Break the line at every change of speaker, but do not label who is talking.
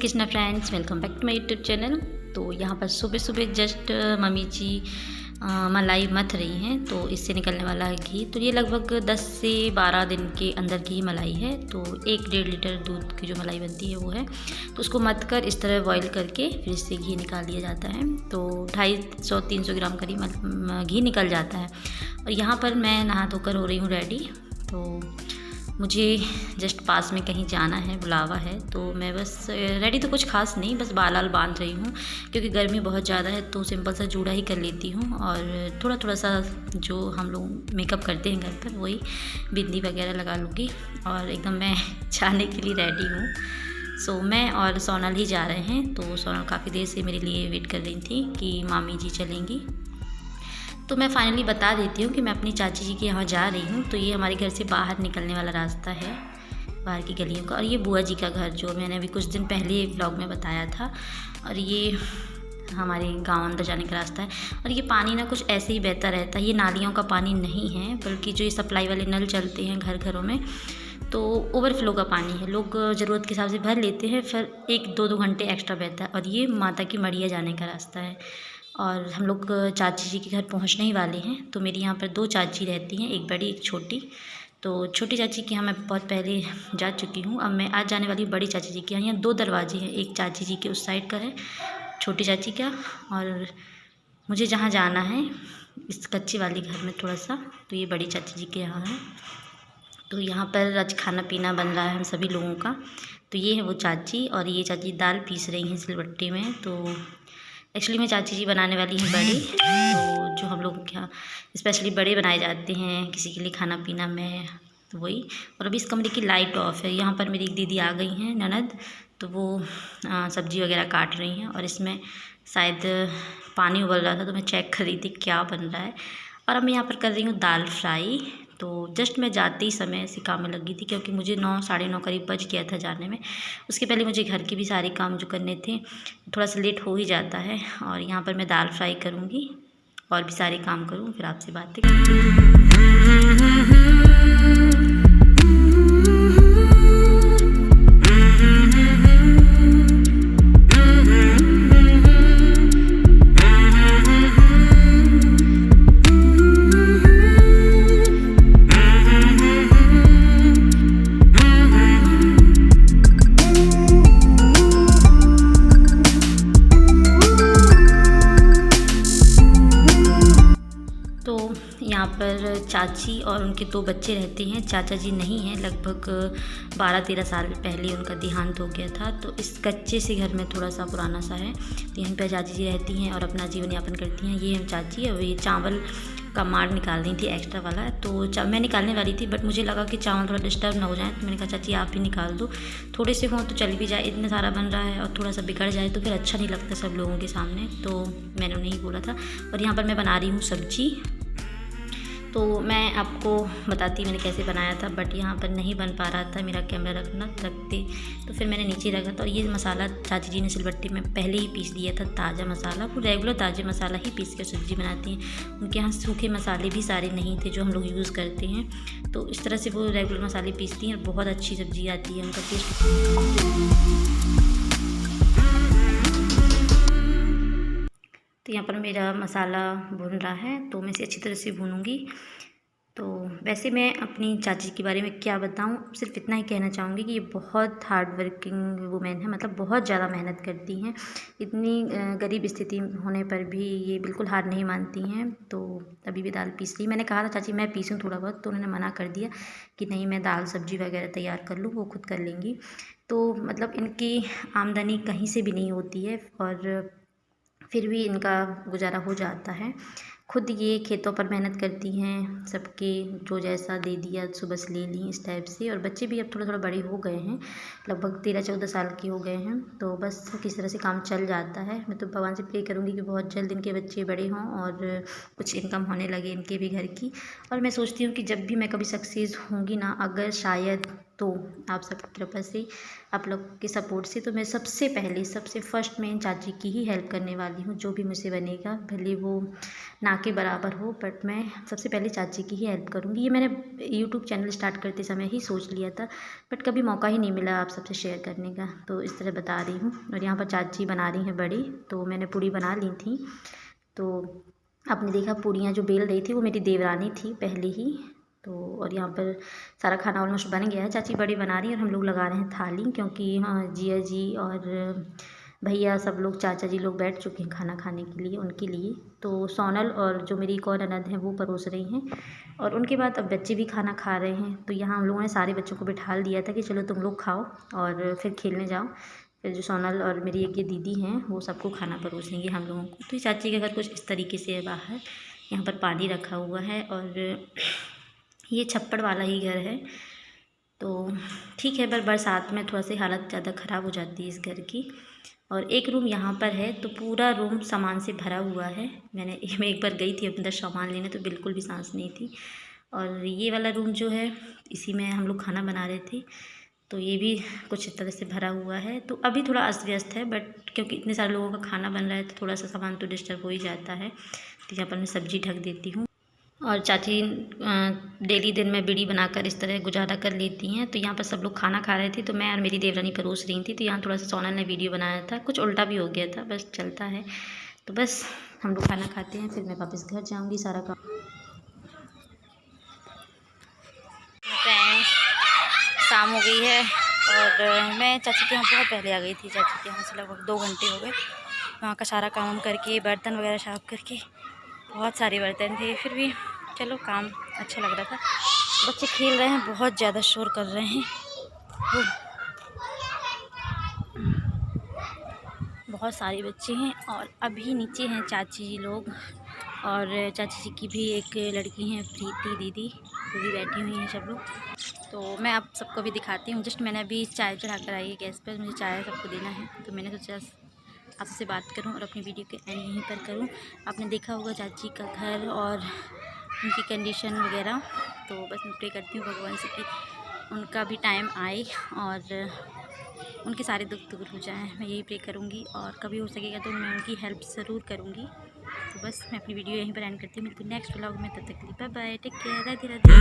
Krishna friends, welcome back to my YouTube channel. तो यहाँ पर सुबह सुबह जस्ट मम्मी जी मलाई मथ रही हैं, तो इससे निकलने वाला है घी। तो ये लगभग 10 से 12 दिन के अंदर की मलाई है। तो 1-1.5 लीटर दूध की जो मलाई बनती है वो है। तो उसको मथ कर इस तरह बॉईल करके फिर इससे घी निकाल लिया जाता है। तो 250-300 ग्राम करीब घी निकल जाता है। और यहाँ पर मैं नहा धोकर हो रही हूँ रेडी। तो मुझे जस्ट पास में कहीं जाना है, बुलावा है, तो मैं बस रेडी तो कुछ खास नहीं, बस बाल बांध रही हूँ क्योंकि गर्मी बहुत ज़्यादा है। तो सिंपल सा जूड़ा ही कर लेती हूँ और थोड़ा थोड़ा सा जो हम लोग मेकअप करते हैं घर पर वही बिंदी वगैरह लगा लूँगी और एकदम मैं जाने के लिए रेडी हूँ। सो मैं और सोनल ही जा रहे हैं। तो सोनल काफ़ी देर से मेरे लिए वेट कर रही थी कि मामी जी चलेंगी। तो मैं फाइनली बता देती हूँ कि मैं अपनी चाची जी के यहाँ जा रही हूँ। तो ये हमारे घर से बाहर निकलने वाला रास्ता है, बाहर की गलियों का। और ये बुआ जी का घर जो मैंने अभी कुछ दिन पहले व्लॉग में बताया था। और ये हमारे गांव अंदर जाने का रास्ता है। और ये पानी ना कुछ ऐसे ही बहता रहता है, ये नालियों का पानी नहीं है, बल्कि जो ये सप्लाई वाले नल चलते हैं घर घरों में, तो ओवरफ्लो का पानी है। लोग ज़रूरत के हिसाब से भर लेते हैं, फिर 1-2 घंटे एक्स्ट्रा बहता है। और ये माता की मड़िया जाने का रास्ता है। और हम लोग चाची जी के घर पहुंचने ही वाले हैं। तो मेरी यहाँ पर 2 चाची रहती हैं, एक बड़ी एक छोटी। तो छोटी चाची के यहाँ मैं बहुत पहले जा चुकी हूँ। अब मैं आज जाने वाली बड़ी चाची जी के यहाँ। 2 दरवाजे हैं, एक चाची जी के उस साइड का है, छोटी चाची का, और मुझे जहाँ जाना है इस कच्ची वाली घर में थोड़ा सा, तो ये बड़ी चाची जी के यहाँ है। तो यहाँ पर आज खाना पीना बन रहा है हम सभी लोगों का। तो ये है वो चाची, और ये चाची दाल पीस रही हैं सिलबट्टे में। तो एक्चुअली में चाची जी बनाने वाली हैं बड़े, तो जो हम लोग क्या स्पेशली बड़े बनाए जाते हैं किसी के लिए खाना पीना में, तो वही। और अभी इस कमरे की लाइट ऑफ है। यहाँ पर मेरी एक दीदी आ गई हैं, ननद, तो वो सब्जी वगैरह काट रही हैं। और इसमें शायद पानी उबल रहा था, तो मैं चेक कर रही थी क्या बन रहा है। और अब मैं यहाँ पर कर रही हूँ दाल फ्राई। तो जस्ट मैं जाते ही समय ऐसे काम में लगी थी, क्योंकि मुझे 9 साढ़े 9 करीब बज गया था जाने में। उसके पहले मुझे घर के भी सारे काम जो करने थे, थोड़ा सा लेट हो ही जाता है। और यहाँ पर मैं दाल फ्राई करूँगी और भी सारे काम करूँ, फिर आपसे बातें करूँगी। यहाँ पर चाची और उनके 2 बच्चे रहते हैं। चाचा जी नहीं हैं, लगभग 12-13 साल पहले उनका देहांत हो गया था। तो इस कच्चे से घर में थोड़ा सा पुराना सा है, तो यहीं पर चाची जी रहती हैं और अपना जीवन यापन करती हैं। ये हम चाची, और ये चावल का मार निकाल रही थी एक्स्ट्रा वाला। तो मैं निकालने वाली थी, बट मुझे लगा कि चावल थोड़ा डिस्टर्ब ना हो जाए, तो मैंने कहा चाची आप ही निकाल दो, थोड़े से हों तो चल भी जाए। इतना सारा बन रहा है और थोड़ा सा बिगड़ जाए तो फिर अच्छा नहीं लगता सब लोगों के सामने, तो मैंने उन्हें ही बोला था। और यहाँ पर मैं बना रही हूँ सब्जी। तो मैं आपको बताती मैंने कैसे बनाया था, बट यहाँ पर नहीं बन पा रहा था मेरा कैमरा रखते, तो फिर मैंने नीचे रखा था। और ये मसाला चाची जी ने सिलबट्टे में पहले ही पीस दिया था, ताज़ा मसाला। वो रेगुलर ताज़े मसाला ही पीस कर सब्ज़ी बनाती हैं। उनके यहाँ सूखे मसाले भी सारे नहीं थे जो हम लोग यूज़ करते हैं, तो इस तरह से वो रेगुलर मसाले पीसती हैं और बहुत अच्छी सब्ज़ी आती है, उनका टेस्ट। तो यहाँ पर मेरा मसाला भून रहा है, तो मैं इसे अच्छी तरह से भूनूंगी। तो वैसे मैं अपनी चाची के बारे में क्या बताऊँ, सिर्फ इतना ही कहना चाहूँगी कि ये बहुत हार्ड वर्किंग वुमेन है, मतलब बहुत ज़्यादा मेहनत करती हैं। इतनी गरीब स्थिति होने पर भी ये बिल्कुल हार नहीं मानती हैं। तो अभी भी दाल पीस रही। मैंने कहा था चाची मैं पीसूँ थोड़ा बहुत, तो उन्होंने मना कर दिया कि नहीं, मैं दाल सब्जी वगैरह तैयार कर लूँ, वो खुद कर लेंगी। तो मतलब इनकी आमदनी कहीं से भी नहीं होती है, और फिर भी इनका गुजारा हो जाता है। खुद ये खेतों पर मेहनत करती हैं, सबके जो जैसा दे दिया सुबह से ले ली इस टाइप से। और बच्चे भी अब थोड़ा थोड़ा बड़े हो गए हैं, लगभग 13-14 साल के हो गए हैं, तो बस किस तरह से काम चल जाता है। मैं तो भगवान से प्रे करूँगी कि बहुत जल्द इनके बच्चे बड़े हों और कुछ इनकम होने लगे इनके भी घर की। और मैं सोचती हूँ कि जब भी मैं कभी सक्सेस होंगी ना, अगर शायद तो आप सबकी कृपा से, आप लोग के सपोर्ट से, तो मैं सबसे पहले सबसे फर्स्ट में चाची की ही हेल्प करने वाली हूँ। जो भी मुझसे बनेगा, भले वो ना के बराबर हो, बट मैं सबसे पहले चाची की ही हेल्प करूँगी। ये मैंने यूट्यूब चैनल स्टार्ट करते समय ही सोच लिया था, बट कभी मौका ही नहीं मिला आप सबसे शेयर करने का, तो इस तरह बता रही हूँ। और यहाँ पर चाची बना रही हैं बड़ी, तो मैंने पूड़ी बना ली थी। तो आपने देखा पूड़ियाँ जो बेल रही थी वो मेरी देवरानी थी पहले ही। तो और यहाँ पर सारा खाना ऑलमोस्ट बन गया है। चाची बड़ी बना रही है और हम लोग लगा रहे हैं थाली, क्योंकि हाँ जिया जी और भैया सब लोग, चाचा जी लोग बैठ चुके हैं खाना खाने के लिए, उनके लिए। तो सोनल और जो मेरी एक और ननद हैं वो परोस रही हैं, और उनके बाद अब बच्चे भी खाना खा रहे हैं। तो यहाँ हम लोगों ने सारे बच्चों को बिठा दिया था कि चलो तुम लोग खाओ और फिर खेलने जाओ। फिर जो सोनल और मेरी एक ये दीदी हैं वो सबको खाना परोसेंगे हम लोगों को। तो चाची के घर कुछ इस तरीके से है बाहर। यहाँ पर पानी रखा हुआ है और ये छप्पड़ वाला ही घर है, तो ठीक है। पर बरसात में थोड़ा सी हालत ज़्यादा ख़राब हो जाती है इस घर की। और एक रूम यहाँ पर है, तो पूरा रूम सामान से भरा हुआ है। मैं एक बार गई थी अंदर सामान लेने, तो बिल्कुल भी सांस नहीं थी। और ये वाला रूम जो है, इसी में हम लोग खाना बना रहे थे, तो ये भी कुछ इस तरह से भरा हुआ है। तो अभी थोड़ा अस्त व्यस्त है, बट क्योंकि इतने सारे लोगों का खाना बन रहा है तो थोड़ा सा सामान तो डिस्टर्ब हो ही जाता है। तो यहाँ पर मैं सब्ज़ी ढक देती हूँ। और चाची डेली दिन में बीड़ी बनाकर इस तरह गुजारा कर लेती हैं। तो यहाँ पर सब लोग खाना खा रहे थे, तो मैं और मेरी देवरानी परोस रही थी। तो यहाँ थोड़ा सा सोनल ने वीडियो बनाया था, कुछ उल्टा भी हो गया था, बस चलता है। तो बस हम लोग खाना खाते हैं, फिर मैं वापस घर जाऊँगी। सारा काम फ्रेंड्स शाम हो गई है और मैं चाची के यहाँ बहुत पहले आ गई थी। चाची के यहाँ से लगभग 2 घंटे हो गए। वहाँ का सारा काम करके, बर्तन वगैरह साफ करके, बहुत सारे बर्तन थे, फिर भी चलो काम अच्छा लग रहा था। बच्चे खेल रहे हैं, बहुत ज़्यादा शोर कर रहे हैं, बहुत सारे बच्चे हैं। और अभी नीचे हैं चाची जी लोग, और चाची जी की भी एक लड़की हैं प्रीति दीदी, वो भी बैठी हुई हैं सब लोग। तो मैं आप सबको भी दिखाती हूँ। जस्ट मैंने अभी चाय चढ़ा कर आई है गैस पर, मुझे चाय सबको देना है, तो मैंने सोचा आपसे बात करूं और अपनी वीडियो के एंड यहीं पर करूं। आपने देखा होगा चाची का घर और उनकी कंडीशन वगैरह, तो बस मैं प्रे करती हूँ भगवान से कि उनका भी टाइम आए और उनके सारे दुख दूर हो जाएं। मैं यही प्रे करूँगी, और कभी हो सकेगा तो मैं उनकी हेल्प ज़रूर करूँगी। तो बस मैं अपनी वीडियो यहीं पर एंड करती हूँ। मिलती हूँ नेक्स्ट व्लॉग में, तब तक के लिए bye bye, take care, Radhe Radhe.